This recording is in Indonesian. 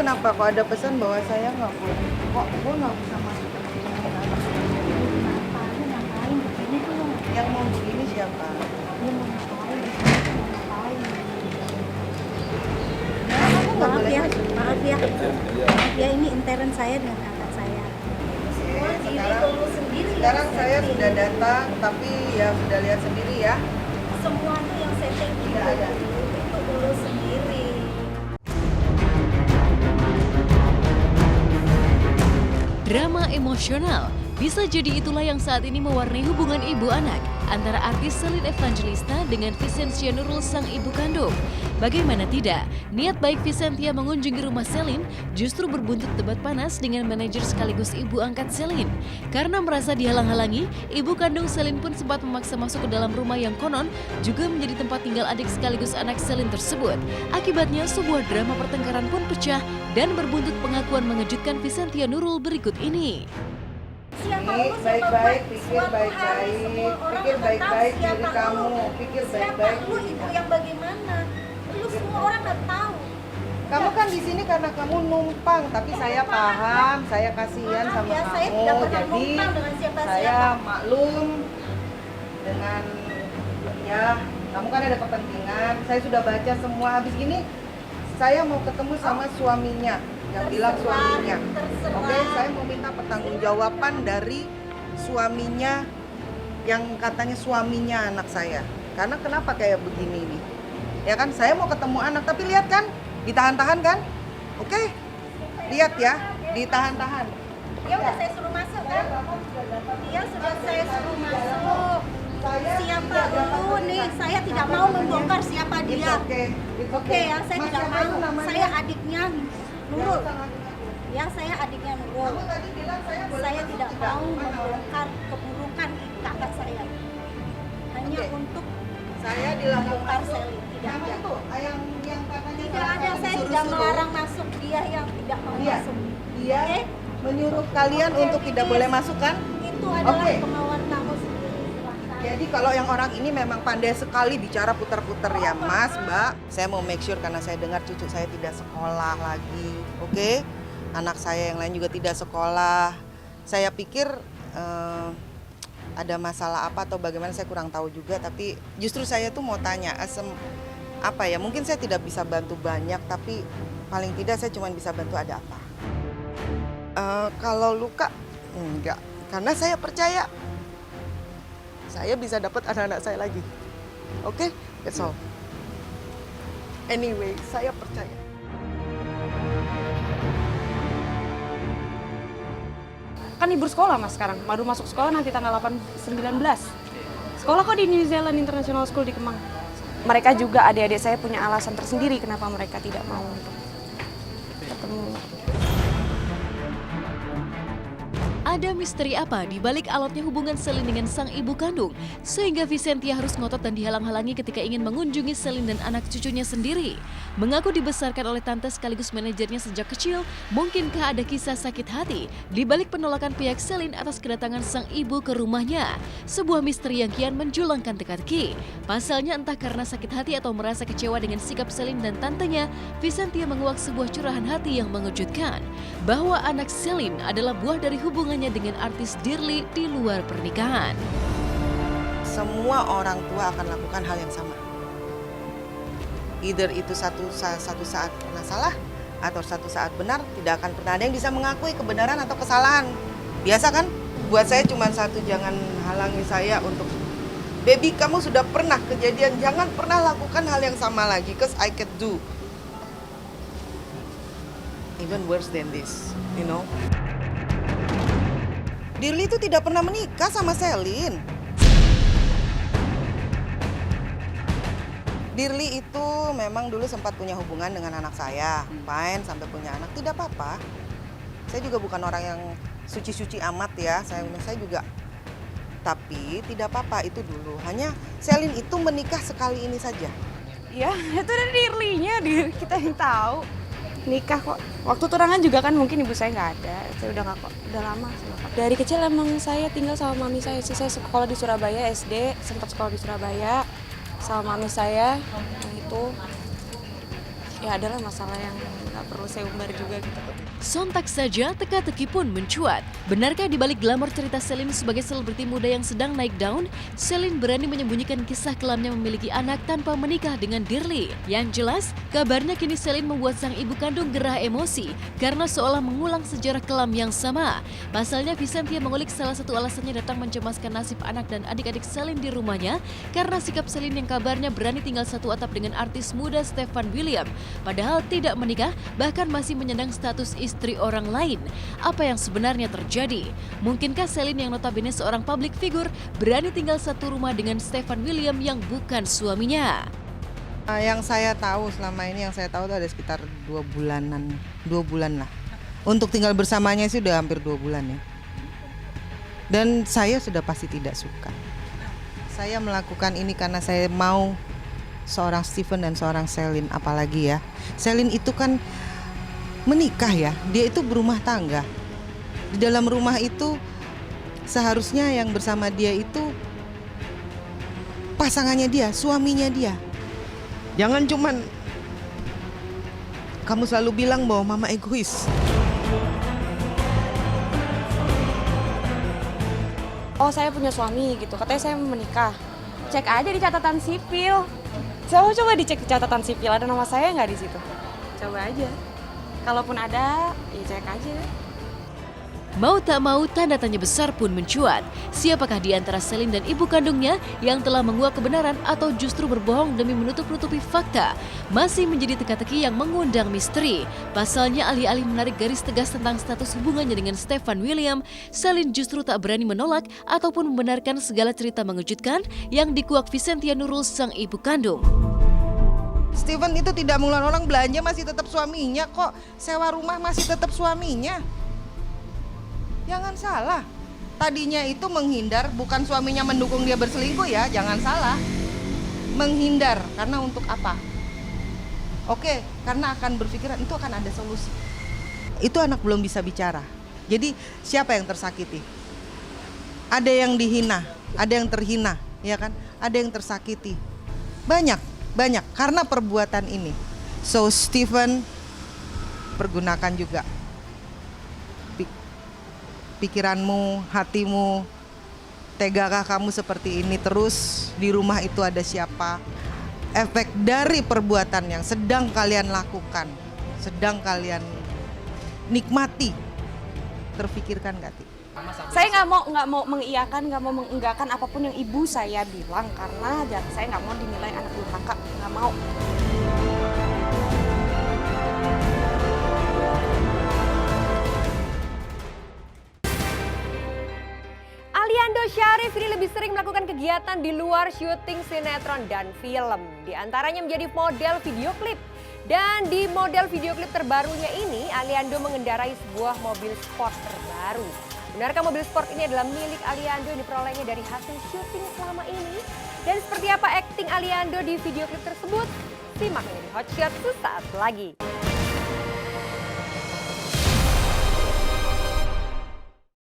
kenapa kok ada pesan bahwa saya nggak boleh? Kok gue nggak bisa masuk ke sini? Kenapa? Lu ngapain begini tuh? Yang mau begini siapa? Lu mau ngapain? Di sini tuh mau ngapain? Kamu nggak Maaf boleh ya, masuk. maaf ya. Maaf ya, ini intern saya dengan kakak saya. Sekarang saya sudah datang, tapi ya sudah lihat sendiri ya. Semua tuh yang setting Tidak ada. itu urus sendiri. Drama emosional bisa jadi itulah yang saat ini mewarnai hubungan ibu anak antara artis Selin Evangelista dengan Vicentia Nurul sang ibu kandung. Bagaimana tidak, niat baik Vicentia mengunjungi rumah Selin justru berbuntut debat panas dengan manajer sekaligus ibu angkat Selin. Karena merasa dihalang-halangi, ibu kandung Selin pun sempat memaksa masuk ke dalam rumah yang konon juga menjadi tempat tinggal adik sekaligus anak Selin tersebut. Akibatnya sebuah drama pertengkaran pun pecah dan berbuntut pengakuan mengejutkan Vicentia Nurul berikut ini. Pikir baik-baik, pikir baik-baik, pikir baik-baik diri kamu, pikir baik-baik. Lu ibu yang bagaimana? Lu semua orang udah tahu. Kamu kan di sini karena kamu numpang, tapi saya paham, saya kasihan Maaf sama ya, saya kamu. tidak pernah Jadi numpang dengan siapa-siapa. saya maklum dengan ya, kamu kan ada kepentingan. Saya sudah baca semua. Habis ini saya mau ketemu sama suaminya yang bilang suaminya. Oke, saya mau minta pertanggungjawaban dari suaminya yang katanya suaminya anak saya. Karena kenapa kayak begini nih? Ya kan, saya mau ketemu anak, tapi lihat kan, ditahan-tahan kan? Oke, lihat ya, ditahan-tahan. Dia udah saya suruh masuk kan? Dia sudah saya suruh masuk. Siapa lu nih? Saya tidak mau membongkar siapa dia. Oke ya, saya tidak mau. Saya adiknya Nurul. Ya, saya adiknya Nurul. Saya tidak mau membongkar keburukan kakak saya. Hanya untuk Saya dilarang membongkar masuk. Selin. Tidak Nama ada. itu yang katanya Tidak ada. Saya tidak melarang masuk. Dia yang tidak mau Iya. masuk. Dia Oke? menyuruh kalian Oke, untuk tidak Titis. boleh masuk kan? Itu adalah Oke. kemauan kamu sendiri. Silahkan. Jadi kalau yang orang ini memang pandai sekali bicara putar-putar ya Mas, Mbak. Saya mau make sure karena saya dengar cucu saya tidak sekolah lagi, oke? Anak saya yang lain juga tidak sekolah. Saya pikir ada masalah apa atau bagaimana saya kurang tahu juga. Tapi justru saya tuh mau tanya, apa ya? Mungkin saya tidak bisa bantu banyak, tapi paling tidak saya cuma bisa bantu ada apa. Kalau luka, enggak. Karena saya percaya saya bisa dapat anak-anak saya lagi. Oke, that's all. Anyway, saya percaya. Kan libur sekolah mas sekarang, baru masuk sekolah nanti tanggal 19. Sekolah kok di New Zealand International School di Kemang. Mereka juga adik-adik saya punya alasan tersendiri kenapa mereka tidak mau untuk ketemu. Ada misteri apa di balik alotnya hubungan Selin dengan sang ibu kandung sehingga Vicentia harus ngotot dan dihalang-halangi ketika ingin mengunjungi Selin dan anak cucunya sendiri? Mengaku dibesarkan oleh tante sekaligus manajernya sejak kecil, mungkinkah ada kisah sakit hati di balik penolakan pihak Selin atas kedatangan sang ibu ke rumahnya? Sebuah misteri yang kian menjulangkan teka-teki. Pasalnya entah karena sakit hati atau merasa kecewa dengan sikap Selin dan tantenya, Vicentia menguak sebuah curahan hati yang mengejutkan bahwa anak Selin adalah buah dari hubungannya dengan artis Dirli di luar pernikahan. Semua orang tua akan lakukan hal yang sama. Either itu satu saat pernah salah atau satu saat benar, tidak akan pernah ada yang bisa mengakui kebenaran atau kesalahan. Biasa kan? Buat saya cuma satu, jangan halangi saya untuk baby kamu sudah pernah kejadian, jangan pernah lakukan hal yang sama lagi, cause I can do even worse than this, you know. Dirli itu tidak pernah menikah sama Selin. Dirli itu memang dulu sempat punya hubungan dengan anak saya, fine sampai punya anak, tidak apa-apa. Saya juga bukan orang yang suci-suci amat ya, saya juga. Tapi tidak apa-apa itu dulu, hanya Selin itu menikah sekali ini saja. Ya, itu dari Dirlinya, kita yang tahu. Nikah kok. Waktu tunangan juga kan mungkin ibu saya nggak ada. Saya udah nggak kok, udah lama. Dari kecil emang saya tinggal sama mami saya sih. Saya sekolah di Surabaya SD, sempat sekolah di Surabaya sama mami saya. Yang itu ya adalah masalah yang nggak perlu saya umbar juga gitu. Sontak saja teka-teki pun mencuat. Benarkah di balik glamor cerita Celine sebagai selebriti muda yang sedang naik daun, Celine berani menyembunyikan kisah kelamnya memiliki anak tanpa menikah dengan Dirly? Yang jelas, kabarnya kini Celine membuat sang ibu kandung gerah emosi karena seolah mengulang sejarah kelam yang sama. Pasalnya Vicentia mengulik salah satu alasannya datang mencemaskan nasib anak dan adik-adik Celine di rumahnya karena sikap Celine yang kabarnya berani tinggal satu atap dengan artis muda Stefan William. Padahal tidak menikah, bahkan masih menyandang status istri orang lain. Apa yang sebenarnya terjadi? Mungkinkah Celine yang notabene seorang public figure berani tinggal satu rumah dengan Stefan William yang bukan suaminya? Yang saya tahu selama ini, yang saya tahu itu ada sekitar 2 bulan lah. Untuk tinggal bersamanya sih udah hampir 2 bulan ya. Dan saya sudah pasti tidak suka. Saya melakukan ini karena saya mau seorang Stephen dan seorang Celine, apalagi ya. Celine itu kan menikah ya, dia itu berumah tangga. Di dalam rumah itu seharusnya yang bersama dia itu pasangannya dia, suaminya dia. Jangan cuman kamu selalu bilang bahwa mama egois. Oh, saya punya suami gitu, katanya saya menikah. Cek aja di catatan sipil. Coba dicek di catatan sipil, ada nama saya nggak di situ? Coba aja. Kalaupun ada, ya cek aja. Mau tak mau, tanda tanya besar pun mencuat. Siapakah di antara Celine dan ibu kandungnya yang telah menguak kebenaran atau justru berbohong demi menutup-nutupi fakta? Masih menjadi teka-teki yang mengundang misteri. Pasalnya alih-alih menarik garis tegas tentang status hubungannya dengan Stefan William, Celine justru tak berani menolak ataupun membenarkan segala cerita mengejutkan yang dikuak Vicentia Nurul sang ibu kandung. Stephen itu tidak mengeluarkan orang, belanja masih tetap suaminya kok. Sewa rumah masih tetap suaminya. Jangan salah. Tadinya itu menghindar, bukan suaminya mendukung dia berselingkuh ya, jangan salah. Menghindar, karena untuk apa? Oke, karena akan berpikiran itu akan ada solusi. Itu anak belum bisa bicara. Jadi siapa yang tersakiti? Ada yang dihina, ada yang terhina, ya kan? Ada yang tersakiti. Banyak karena perbuatan ini. So Stephen, pergunakan juga pikiranmu, hatimu. Tegakah kamu seperti ini terus? Di rumah itu ada siapa? Efek dari perbuatan yang sedang kalian lakukan, sedang kalian nikmati, terfikirkan gak, Ti? Saya nggak mau mengiyakan, nggak mau mengenggakkan apapun yang ibu saya bilang karena saya nggak mau dinilai anak durhaka, nggak mau. Aliando Syarif ini lebih sering melakukan kegiatan di luar syuting sinetron dan film. Di antaranya menjadi model video klip. Dan di model video klip terbarunya ini, Aliando mengendarai sebuah mobil sport terbaru. Benarkah mobil sport ini adalah milik Aliando yang diperolehnya dari hasil syuting selama ini? Dan seperti apa akting Aliando di video klip tersebut? Simak ini di Hot Shot sesaat lagi.